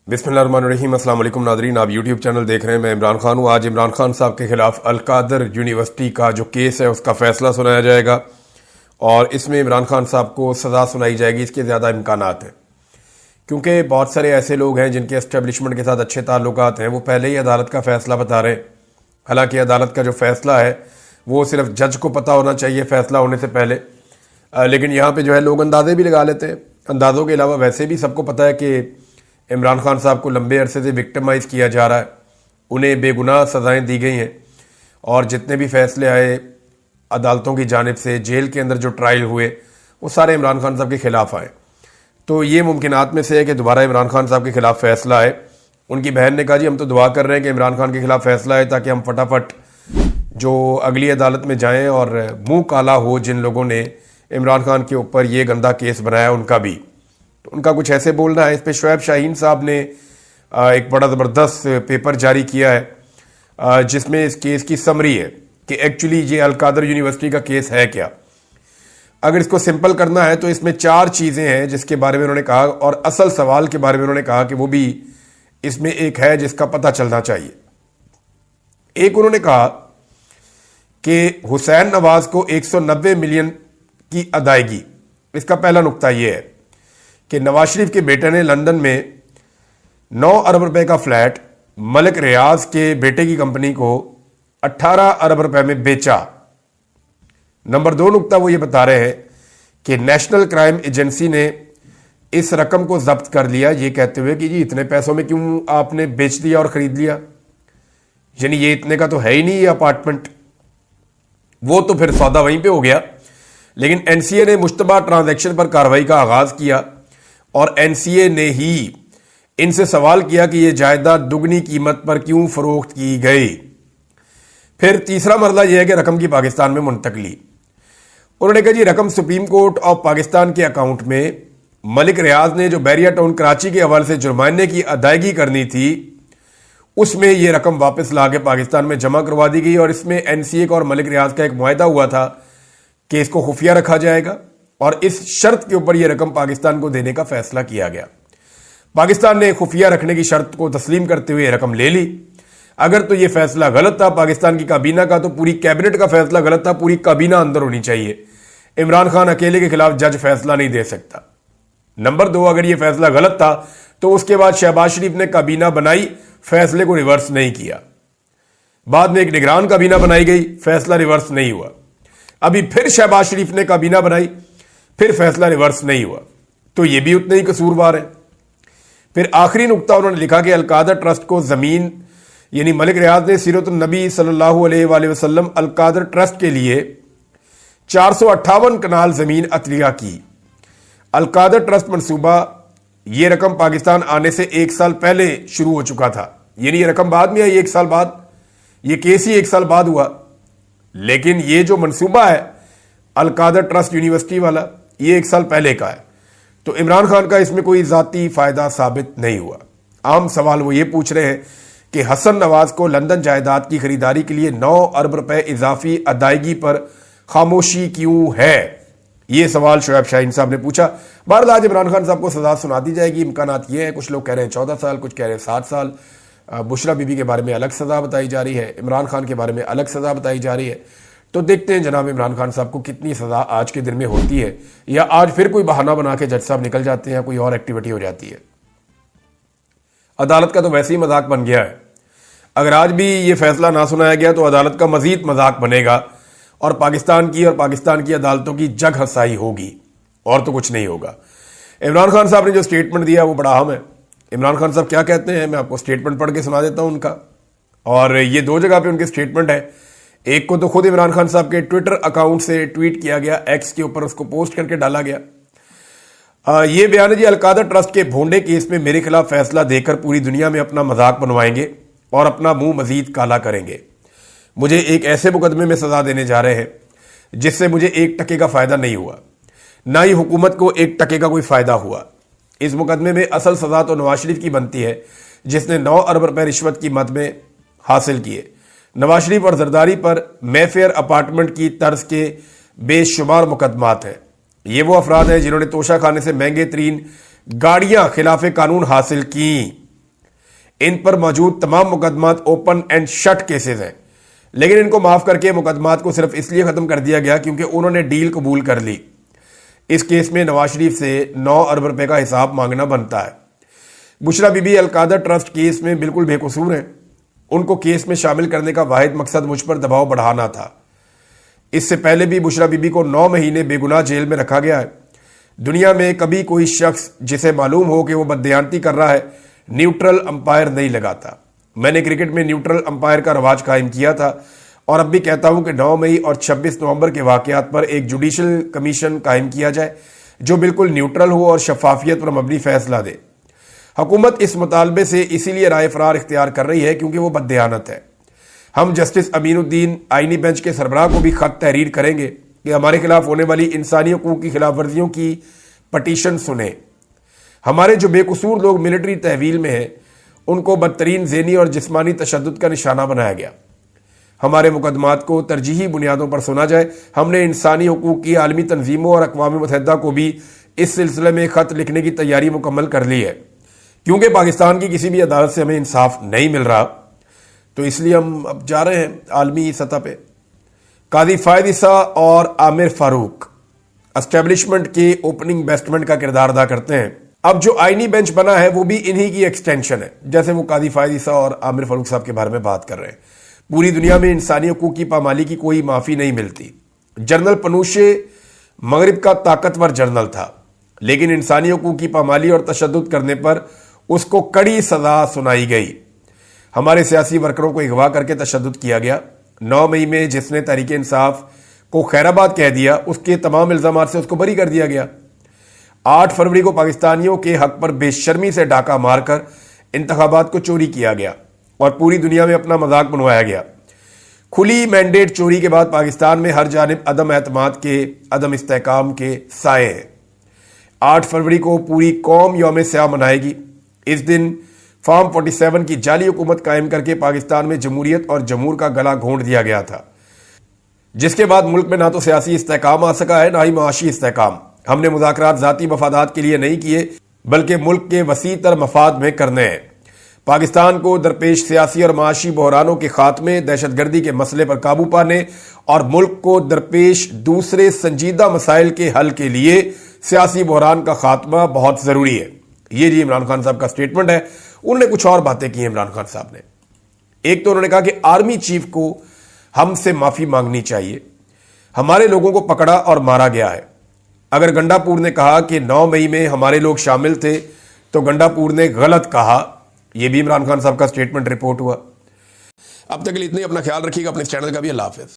बिस्मिल्लाहिर्रहमानिर्रहीम। अस्सलाम वालेकुम नाज़रीन, आप यूट्यूब चैनल देख रहे हैं। मैं इमरान खान हूँ। आज इमरान खान साहब के खिलाफ अलकादर यूनिवर्सिटी का जो केस है उसका फैसला सुनाया जाएगा और इसमें इमरान खान साहब को सज़ा सुनाई जाएगी। इसके ज़्यादा इम्कानात हैं क्योंकि बहुत सारे ऐसे लोग हैं जिनके एस्टेब्लिशमेंट के साथ अच्छे ताल्लुकात हैं, वो पहले ही अदालत का फ़ैसला बता रहे हैं। हालांकि अदालत का जो फ़ैसला है वो सिर्फ जज को पता होना चाहिए फ़ैसला होने से पहले, लेकिन यहाँ पे जो है लोग अंदाजे भी लगा लेते हैं। अंदाज़ों के अलावा वैसे भी सबको पता है कि इमरान खान साहब को लंबे अरसे से विक्टिमाइज़ किया जा रहा है, उन्हें बेगुनाह सज़ाएं दी गई हैं और जितने भी फैसले आए अदालतों की जानिब से, जेल के अंदर जो ट्रायल हुए वो सारे इमरान खान साहब के ख़िलाफ़ आए। तो ये मुमकिनात में से है कि दोबारा इमरान खान साहब के ख़िलाफ़ फ़ैसला आए। उनकी बहन ने कहा जी हम तो दुआ कर रहे हैं कि इमरान खान के ख़िलाफ़ फ़ैसला आए ताकि हम फटाफट जो अगली अदालत में जाएं और मुंह काला हो जिन लोगों ने इमरान खान के ऊपर ये गंदा केस बनाया उनका भी। तो उनका कुछ ऐसे बोलना है। इस पर शुएब शाहीन साहब ने एक बड़ा ज़बरदस्त पेपर जारी किया है जिसमें इस केस की समरी है कि एक्चुअली ये अलकादर यूनिवर्सिटी का केस है क्या। अगर इसको सिंपल करना है तो इसमें 4 चीज़ें हैं जिसके बारे में उन्होंने कहा, और असल सवाल के बारे में उन्होंने कहा कि वो भी इसमें एक है जिसका पता चलना चाहिए। एक, उन्होंने कहा कि हुसैन नवाज को 190 मिलियन की अदायगी। इसका पहला नुक्ता यह है कि नवाज शरीफ के बेटे ने लंदन में 9 अरब रुपए का फ्लैट मलिक रियाज के बेटे की कंपनी को 18 अरब रुपए में बेचा। नंबर 2 नुक्ता वो ये बता रहे हैं कि नेशनल क्राइम एजेंसी ने इस रकम को जब्त कर लिया, ये कहते हुए कि जी इतने पैसों में क्यों आपने बेच दिया और खरीद लिया, यानी ये इतने का तो है ही नहीं ये अपार्टमेंट। वो तो फिर सौदा वहीं पे हो गया। लेकिन एनसीए ने मुश्तबा ट्रांजैक्शन पर कार्रवाई का आगाज किया और एनसीए ने ही इनसे सवाल किया कि यह जायदाद दुगनी कीमत पर क्यों फरोख्त की गई। फिर तीसरा मरला यह है कि रकम की पाकिस्तान में मुंतकली। उन्होंने कहा जी रकम सुप्रीम कोर्ट ऑफ पाकिस्तान के अकाउंट में मलिक रियाज ने जो बैरिया टाउन कराची के हवाले से जुर्माने की अदायगी करनी थी उसमें यह रकम वापस ला के पाकिस्तान में जमा करवा दी गई। और इसमें एनसीए का और मलिक रियाज का एक मुआहदा हुआ था कि इसको खुफिया रखा जाएगा और इस शर्त के ऊपर यह रकम पाकिस्तान को देने का फैसला किया गया। पाकिस्तान ने खुफिया रखने की शर्त को तस्लीम करते हुए रकम ले ली। अगर तो यह फैसला गलत था पाकिस्तान की काबीना का, तो पूरी कैबिनेट का फैसला गलत था, पूरी काबीना अंदर होनी चाहिए। इमरान खान अकेले के खिलाफ जज फैसला नहीं दे सकता। नंबर 2, अगर यह फैसला गलत था तो उसके बाद शहबाज शरीफ ने काबीना बनाई, फैसले को रिवर्स नहीं किया। बाद में एक निगरान काबीना बनाई गई, फैसला रिवर्स नहीं हुआ। अभी फिर शहबाज शरीफ ने काबीना बनाई, फिर फैसला रिवर्स नहीं हुआ। तो यह भी उतने ही कसूरवार है। फिर आखिरी नुक्ता उन्होंने लिखा कि अलकादर ट्रस्ट को जमीन, यानी मलिक रियाज ने सीरत नबी सल्लल्लाहु अलैहि वसल्लम अलकादर ट्रस्ट के लिए 458 कनाल जमीन अतलिया की। अलकादर ट्रस्ट मंसूबा, यह रकम पाकिस्तान आने से 1 साल पहले शुरू हो चुका था, यानी यह रकम बाद में आई 1 साल बाद, यह केस ही 1 साल बाद हुआ। लेकिन ये जो मंसूबा है अलकादर ट्रस्ट यूनिवर्सिटी वाला, ये 1 साल पहले का है। तो इमरान खान का इसमें कोई जाती फायदा साबित नहीं हुआ। आम सवाल वो ये पूछ रहे हैं कि हसन नवाज को लंदन जायदाद की खरीदारी के लिए 9 अरब रुपए इजाफी अदायगी पर खामोशी क्यों है, ये सवाल शुएब शाहीन साहब ने पूछा। बहरहाल आज इमरान खान साहब को सजा सुना दी जाएगी। इम्कानात ये हैं, कुछ लोग कह रहे हैं 14 साल, कुछ कह रहे हैं 7 साल। बुशरा बीबी के बारे में अलग सजा बताई जा रही है, इमरान खान के बारे में अलग सजा बताई जा रही है। तो देखते हैं जनाब इमरान खान साहब को कितनी सजा आज के दिन में होती है, या आज फिर कोई बहाना बना के जज साहब निकल जाते हैं, कोई और एक्टिविटी हो जाती है। अदालत का तो वैसे ही मजाक बन गया है। अगर आज भी ये फैसला ना सुनाया गया तो अदालत का मजीद मजाक बनेगा और पाकिस्तान की अदालतों की जग हंसाई होगी, और तो कुछ नहीं होगा। इमरान खान साहब ने जो स्टेटमेंट दिया वो बड़ा अहम है। इमरान खान साहब क्या कहते हैं, मैं आपको स्टेटमेंट पढ़ के सुना देता हूं उनका। और ये 2 जगह पे उनके स्टेटमेंट है। एक को तो खुद इमरान खान साहब के ट्विटर अकाउंट से ट्वीट किया गया, एक्स के ऊपर उसको पोस्ट करके डाला गया। ये बयान है जी, अलकादर ट्रस्ट के भोंडे केस में मेरे खिलाफ फैसला देकर पूरी दुनिया में अपना मजाक बनवाएंगे और अपना मुंह मजीद काला करेंगे। मुझे एक ऐसे मुकदमे में सजा देने जा रहे हैं जिससे मुझे 1 टके का फायदा नहीं हुआ, ना ही हुकूमत को 1 टके का कोई फायदा हुआ। इस मुकदमे में असल सजा तो नवाज शरीफ की बनती है जिसने 9 अरब रुपए रिश्वत की मद में हासिल किए। नवाज शरीफ और जरदारी पर मेफेयर अपार्टमेंट की तर्ज के बेशुमार मुकदमात हैं। ये वो अफराद हैं जिन्होंने तोशा खाने से महंगे तरीन गाड़ियां खिलाफ कानून हासिल की। ان پر موجود تمام مقدمات اوپن اینڈ شٹ کیسز ہیں، لیکن ان کو معاف کر کے مقدمات کو صرف اس لیے ختم کر دیا گیا کیونکہ انہوں نے ڈیل قبول کر لی۔ اس کیس میں نواز شریف سے 9 ارب روپے کا حساب مانگنا بنتا ہے۔ Bushra Bibi Al-Qadir trust case میں بالکل بے قصور ہیں، ان کو کیس میں شامل کرنے کا واحد مقصد مجھ پر دباؤ بڑھانا تھا۔ اس سے پہلے بھی بشرا بی بی کو 9 مہینے بے گناہ جیل میں رکھا گیا ہے۔ دنیا میں کبھی کوئی شخص جسے معلوم ہو کہ وہ بددیانتی کر رہا ہے نیوٹرل امپائر نہیں لگاتا۔ میں نے کرکٹ میں نیوٹرل امپائر کا رواج قائم کیا تھا اور اب بھی کہتا ہوں کہ 9 مئی اور 26 نومبر کے واقعات پر ایک جوڈیشل کمیشن قائم کیا جائے جو بالکل نیوٹرل ہو اور شفافیت پر مبنی فیصلہ دے۔ حکومت اس مطالبے سے اسی لیے رائے فرار اختیار کر رہی ہے کیونکہ وہ بددیانت ہے۔ ہم جسٹس امین الدین آئینی بینچ کے سربراہ کو بھی خط تحریر کریں گے کہ ہمارے خلاف ہونے والی انسانی حقوق کی خلاف ورزیوں کی پٹیشن سنیں۔ ہمارے جو بے قصور لوگ ملٹری تحویل میں ہیں ان کو بدترین ذہنی اور جسمانی تشدد کا نشانہ بنایا گیا۔ ہمارے مقدمات کو ترجیحی بنیادوں پر سنا جائے۔ ہم نے انسانی حقوق کی عالمی تنظیموں اور اقوام متحدہ کو بھی اس سلسلے میں خط لکھنے کی تیاری مکمل کر لی ہے، کیونکہ پاکستان کی کسی بھی عدالت سے ہمیں انصاف نہیں مل رہا، تو اس لیے ہم اب جا رہے ہیں عالمی سطح پہ۔ قاضی فائد عیسیٰ اور عامر فاروق اسٹیبلشمنٹ کے اوپننگ بیسٹمنٹ کا کردار ادا کرتے ہیں۔ اب جو آئینی بینچ بنا ہے وہ بھی انہی کی ایکسٹینشن ہے، جیسے وہ قاضی فائد عیسیٰ اور عامر فاروق صاحب کے بارے میں بات کر رہے ہیں۔ پوری دنیا میں انسانی حقوق کی پامالی کی کوئی معافی نہیں ملتی۔ جنرل پنوشے مغرب کا طاقتور جنرل تھا، لیکن انسانی حقوق کی پامالی اور تشدد کرنے پر اس کو کڑی سزا سنائی گئی۔ ہمارے سیاسی ورکروں کو اغوا کر کے تشدد کیا گیا۔ 9 مئی میں جس نے تحریک انصاف کو خیر آباد کہہ دیا اس کے تمام الزامات سے اس کو بری کر دیا گیا۔ 8 فروری کو پاکستانیوں کے حق پر بے شرمی سے ڈاکہ مار کر انتخابات کو چوری کیا گیا اور پوری دنیا میں اپنا مذاق بنوایا گیا۔ کھلی مینڈیٹ چوری کے بعد پاکستان میں ہر جانب عدم اعتماد کے، عدم استحکام کے سائے ہیں۔ 8 فروری کو پوری قوم یوم سیاہ منائے گی۔ اس دن فارم 47 کی جعلی حکومت قائم کر کے پاکستان میں جمہوریت اور جمہور کا گلا گھونٹ دیا گیا تھا، جس کے بعد ملک میں نہ تو سیاسی استحکام آ سکا ہے نہ ہی معاشی استحکام۔ ہم نے مذاکرات ذاتی مفادات کے لیے نہیں کیے بلکہ ملک کے وسیع تر مفاد میں کرنے ہیں۔ پاکستان کو درپیش سیاسی اور معاشی بحرانوں کے خاتمے، دہشت گردی کے مسئلے پر قابو پانے اور ملک کو درپیش دوسرے سنجیدہ مسائل کے حل کے لیے سیاسی بحران کا خاتمہ بہت ضروری ہے۔ یہ جی عمران خان صاحب کا سٹیٹمنٹ ہے۔ انہوں نے کچھ اور باتیں کی ہیں عمران خان صاحب نے۔ ایک تو انہوں نے کہا کہ آرمی چیف کو ہم سے معافی مانگنی چاہیے، ہمارے لوگوں کو پکڑا اور مارا گیا ہے۔ اگر گنڈا پور نے کہا کہ 9 مئی میں ہمارے لوگ شامل تھے تو گنڈا پور نے غلط کہا۔ یہ بھی عمران خان صاحب کا سٹیٹمنٹ رپورٹ ہوا۔ اب تک کے لیے اتنے، اپنا خیال رکھیے گا، اپنے چینل کا بھی۔ اللہ حافظ۔